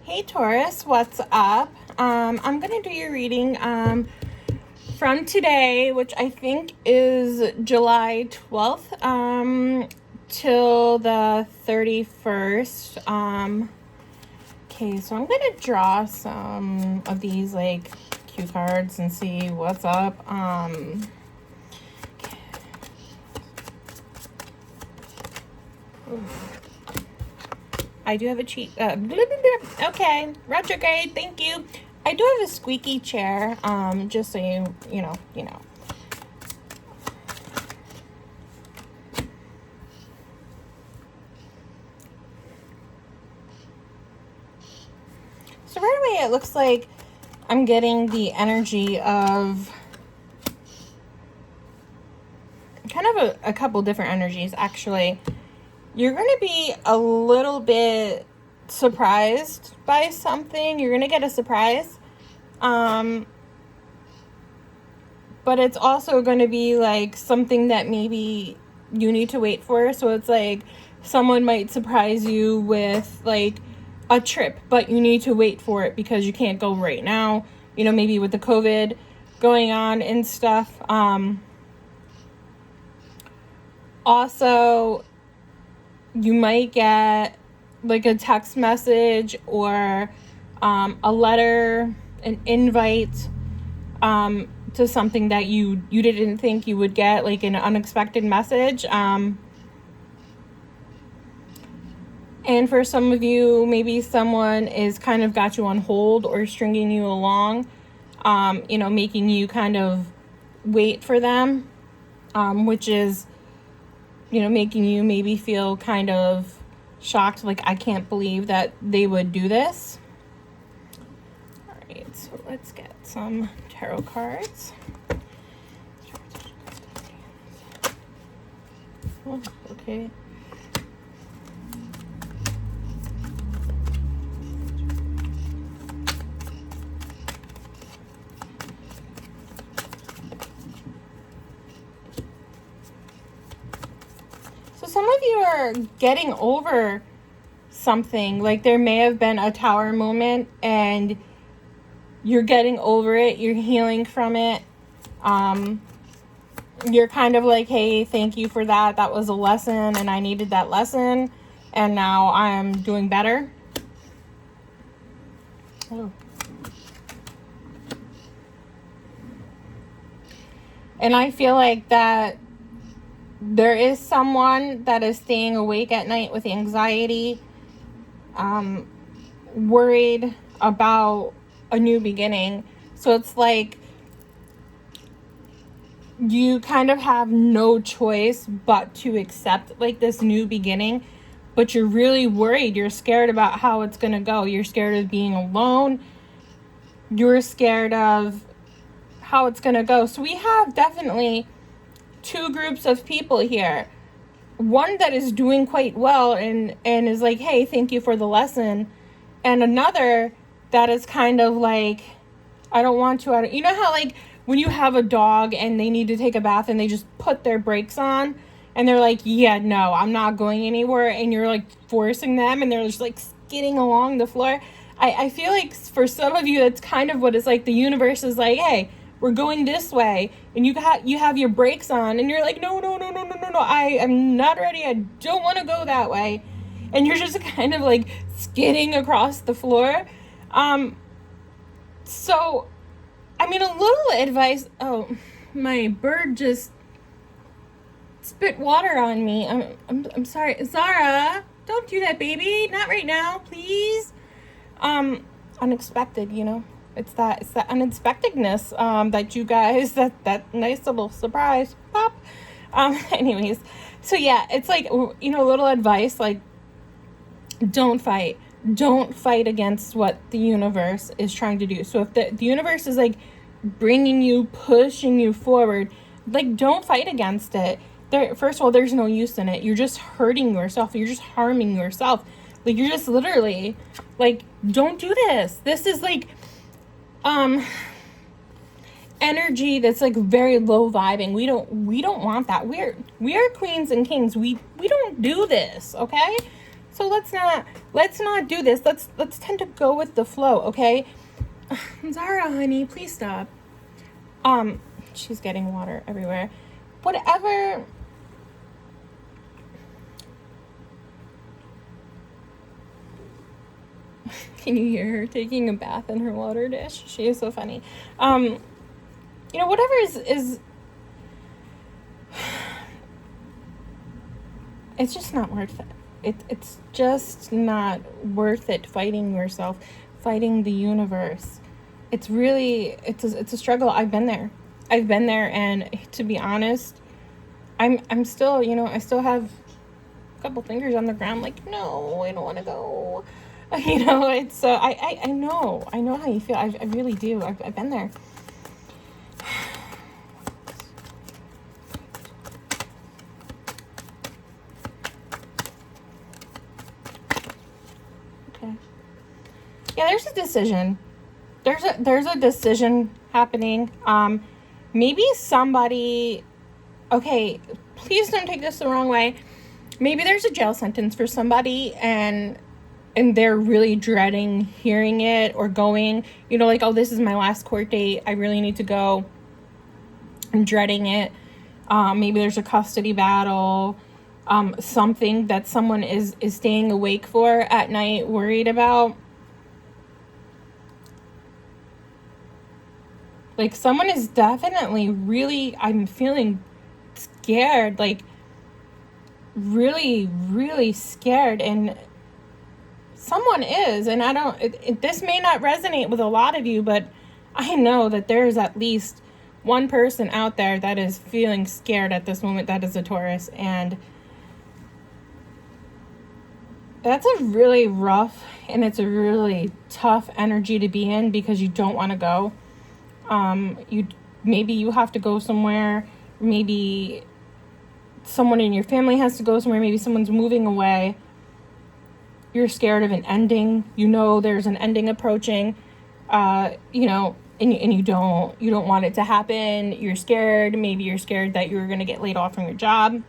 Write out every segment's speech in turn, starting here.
Hey Taurus, what's up? I'm gonna do your reading from today, which I think is July 12th, till the 31st. Okay, so I'm gonna draw some of these like cue cards and see what's up. I do have a cheat. Okay, retrograde. Thank you. I do have a squeaky chair. Just so you know. So right away, it looks like I'm getting the energy of kind of a couple different energies, actually. You're going to be a little bit surprised by something. You're going to get a surprise. But it's also going to be like something that maybe you need to wait for. So it's like someone might surprise you with like a trip, but you need to wait for it because you can't go right now. You know, maybe with the COVID going on and stuff. Also, you might get like a text message or a letter, an invite to something that you didn't think you would get, like an unexpected message. And for some of you, maybe someone is kind of got you on hold or stringing you along, making you kind of wait for them, which is, making you maybe feel kind of shocked, like, I can't believe that they would do this. All right, so let's get some tarot cards. Oh, okay. Some of you are getting over something. Like there may have been a tower moment and you're getting over it. You're healing from it. You're kind of like, hey, thank you for that. That was a lesson and I needed that lesson. And now I'm doing better. Oh. And I feel like that there is someone that is staying awake at night with anxiety, worried about a new beginning. So it's like you kind of have no choice but to accept like this new beginning, but you're really worried. You're scared about how it's going to go. You're scared of being alone. You're scared of how it's going to go. So we have definitely two groups of people here. One that is doing quite well and is like, hey, thank you for the lesson. And another that is kind of like, I don't want to. You know how like when you have a dog and they need to take a bath and they just put their brakes on and they're like, yeah, no, I'm not going anywhere. And you're like forcing them and they're just like skidding along the floor. I feel like for some of you, that's kind of what it's like. The universe is like, hey, we're going this way, and you have your brakes on, and you're like, no, I am not ready. I don't want to go that way, and you're just kind of like skidding across the floor. So, I mean, a little advice. Oh, my bird just spit water on me. I'm sorry, Zara. Don't do that, baby. Not right now, please. Unexpected, It's that unexpectedness that you guys, that nice little surprise pop. Anyways, so yeah, it's like, little advice, like, don't fight against what the universe is trying to do. So if the universe is like bringing you, pushing you forward, like, don't fight against it. First of all, there's no use in it. You're just hurting yourself. You're just harming yourself. Like, you're just literally like, don't do this. This is like, energy that's like very low vibing. We don't want that. We are queens and kings. We don't do this, okay? So let's not do this. Let's tend to go with the flow, okay? Zara, honey, please stop. She's getting water everywhere. Whatever. Can you hear her taking a bath in her water dish? She is so funny. Whatever is it's just not worth it. It's just not worth it fighting yourself, fighting the universe. It's a struggle. I've been there, and to be honest, I'm still, I still have a couple fingers on the ground, like, no, I don't want to go. It's I know how you feel. I really do. I've been there. Okay. Yeah, there's a decision. There's a decision happening. Maybe somebody. Okay, please don't take this the wrong way. Maybe there's a jail sentence for somebody, and they're really dreading hearing it or going, like, oh, this is my last court date, I really need to go. I'm dreading it. Maybe there's a custody battle, something that someone is staying awake for at night, worried about. Like, someone is definitely really, I'm feeling scared, like, really, really scared, and someone is, and this may not resonate with a lot of you, but I know that there's at least one person out there that is feeling scared at this moment, that is a Taurus, and that's a really rough, and it's a really tough energy to be in, because you don't want to go. Maybe you have to go somewhere, maybe someone in your family has to go somewhere, maybe someone's moving away. You're scared of an ending. There's an ending approaching. And you don't want it to happen. You're scared. Maybe you're scared that you're going to get laid off from your job.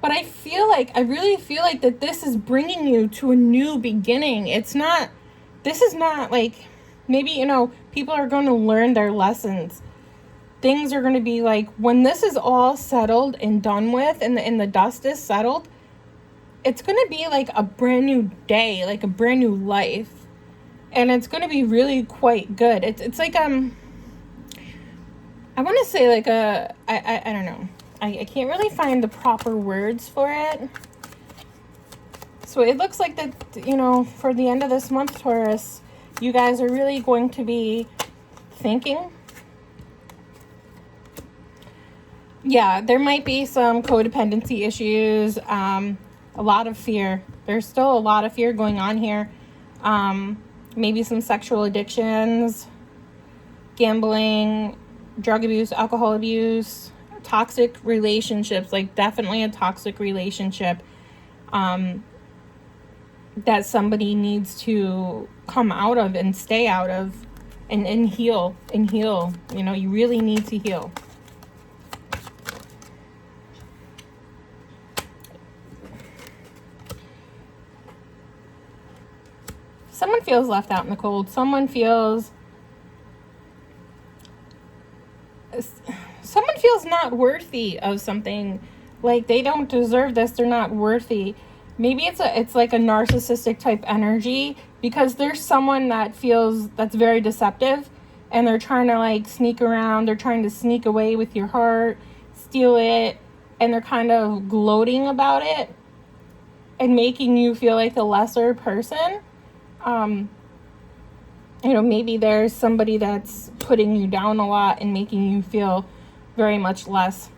But I really feel like that this is bringing you to a new beginning. This is not like, maybe, people are going to learn their lessons. Things are going to be like, when this is all settled and done with, and the dust is settled, it's going to be like a brand new day, like a brand new life. And it's going to be really quite good. It's like, I want to say like I don't know. I can't really find the proper words for it. So it looks like that, for the end of this month, Taurus, you guys are really going to be thinking. Yeah, there might be some codependency issues, a lot of fear. There's still a lot of fear going on here. Maybe some sexual addictions, gambling, drug abuse, alcohol abuse, toxic relationships, like definitely a toxic relationship that somebody needs to come out of and stay out of and heal. You really need to heal. Someone feels left out in the cold. Someone feels not worthy of something. Like, they don't deserve this. They're not worthy. Maybe it's like a narcissistic type energy, because there's someone that's very deceptive, and they're trying to like sneak around. They're trying to sneak away with your heart, steal it, and they're kind of gloating about it and making you feel like a lesser person. Maybe there's somebody that's putting you down a lot and making you feel very much less.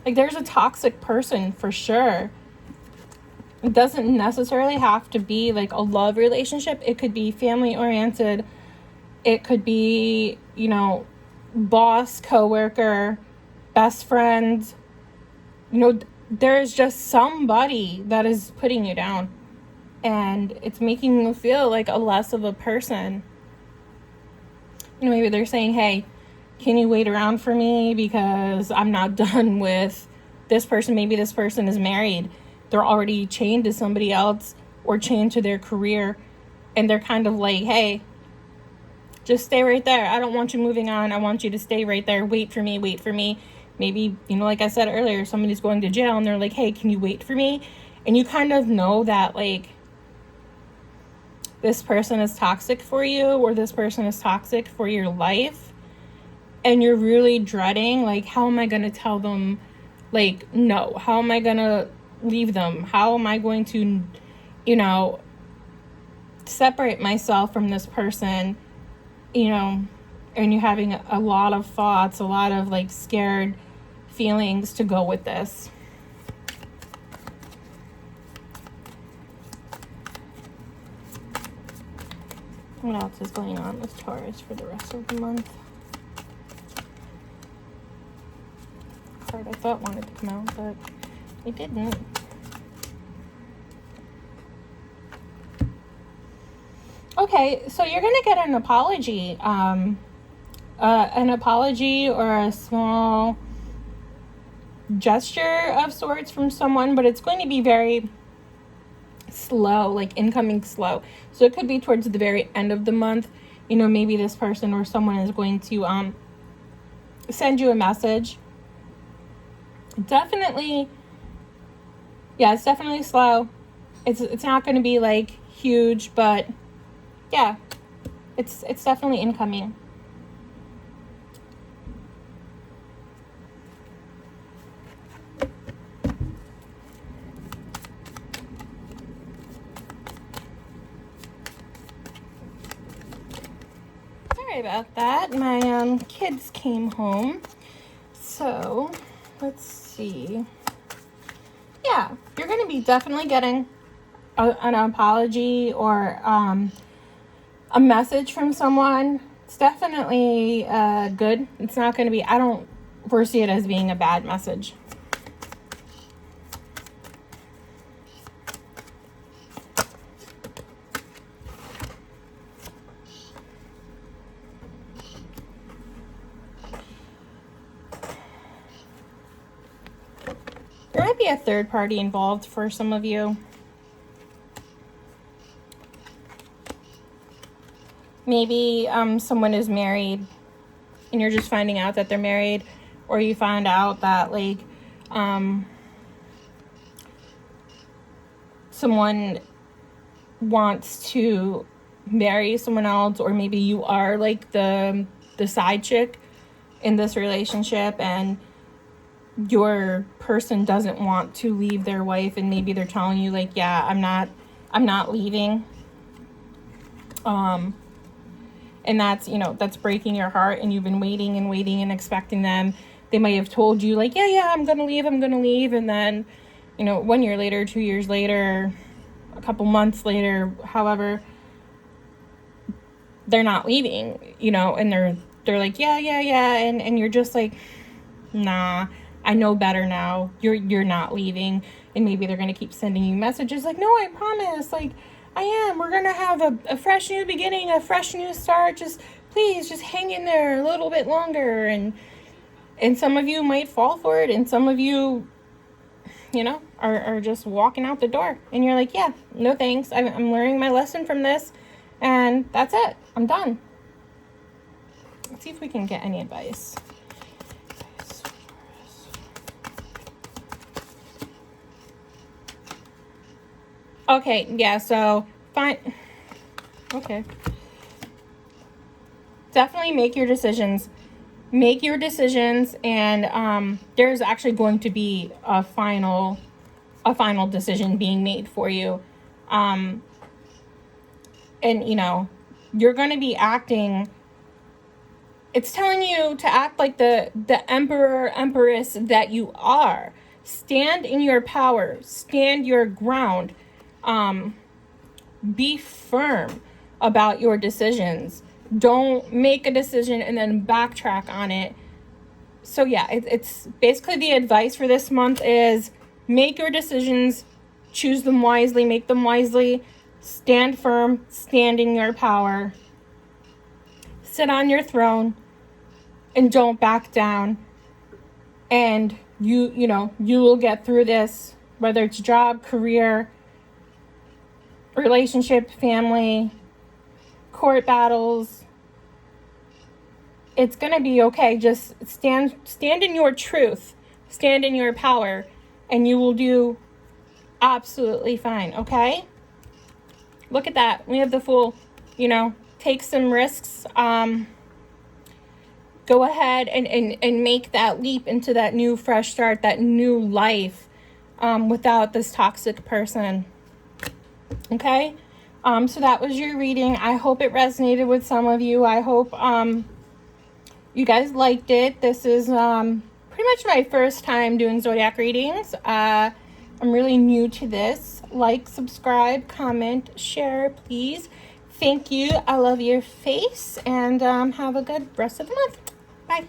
Like, there's a toxic person for sure. It doesn't necessarily have to be like a love relationship. It could be family oriented. It could be, boss, coworker, best friend. There's just somebody that is putting you down. And it's making you feel like a less of a person. Maybe they're saying, hey, can you wait around for me, because I'm not done with maybe this person is married. They're already chained to somebody else or chained to their career. And they're kind of like, hey, just stay right there. I don't want you moving on. I want you to stay right there. Wait for me. Wait for me. Maybe, like I said earlier, somebody's going to jail and they're like, hey, can you wait for me? And you kind of know that, like, this person is toxic for you or this person is toxic for your life. And you're really dreading, like, how am I going to tell them, like, no? How am I going to leave them? How am I going to, separate myself from this person, and you're having a lot of thoughts, a lot of, like, scared feelings to go with this. What else is going on with Taurus for the rest of the month? Card I thought wanted to come out, but it didn't. Okay, so you're going to get an apology. An apology or a small gesture of sorts from someone, but it's going to be very slow, like incoming slow. So it could be towards the very end of the month. Maybe this person or someone is going to send you a message. Definitely, yeah, it's definitely slow. It's not going to be like huge, but yeah, it's definitely incoming. Sorry about that. My kids came home. So, let's see. Yeah, you're going to be definitely getting an apology or a message from someone. It's definitely good. It's not going to be, I don't foresee it as being a bad message. There might be a third party involved for some of you. Maybe someone is married and you're just finding out that they're married, or you find out that, like, someone wants to marry someone else, or maybe you are like the side chick in this relationship and your person doesn't want to leave their wife, and maybe they're telling you, like, yeah, I'm not leaving. And that's, that's breaking your heart, and you've been waiting and expecting them. They might have told you, like, yeah, I'm going to leave. And then, 1 year later, 2 years later, a couple months later, however, they're not leaving, and they're like, yeah. And you're just like, nah, I know better now. You're not leaving. And maybe they're going to keep sending you messages like, no, I promise. Like, I am. We're going to have a fresh new beginning, a fresh new start. Please hang in there a little bit longer. And some of you might fall for it. And some of you, are just walking out the door. And you're like, yeah, no thanks. I'm learning my lesson from this. And that's it. I'm done. Let's see if we can get any advice. Okay, yeah, so fine. Okay. Definitely make your decisions. And there's actually going to be a final decision being made for you. And you're going to be acting, it's telling you to act like the emperor, empress that you are. Stand in your power, stand your ground. Be firm about your decisions. Don't make a decision and then backtrack on it. So yeah, it's basically the advice for this month is make your decisions, choose them wisely, make them wisely, stand firm, stand in your power, sit on your throne, and don't back down. And you know, you will get through this, whether it's job, career, relationship, family, court battles. It's going to be okay. Just stand in your truth, stand in your power, and you will do absolutely fine, okay? Look at that. We have the Fool, you know, take some risks. Go ahead and make that leap into that new fresh start, that new life, without this toxic person. Okay? So that was your reading. I hope it resonated with some of you. I hope you guys liked it. This is pretty much my first time doing zodiac readings. I'm really new to this. Like, subscribe, comment, share, please. Thank you. I love your face, and have a good rest of the month. Bye.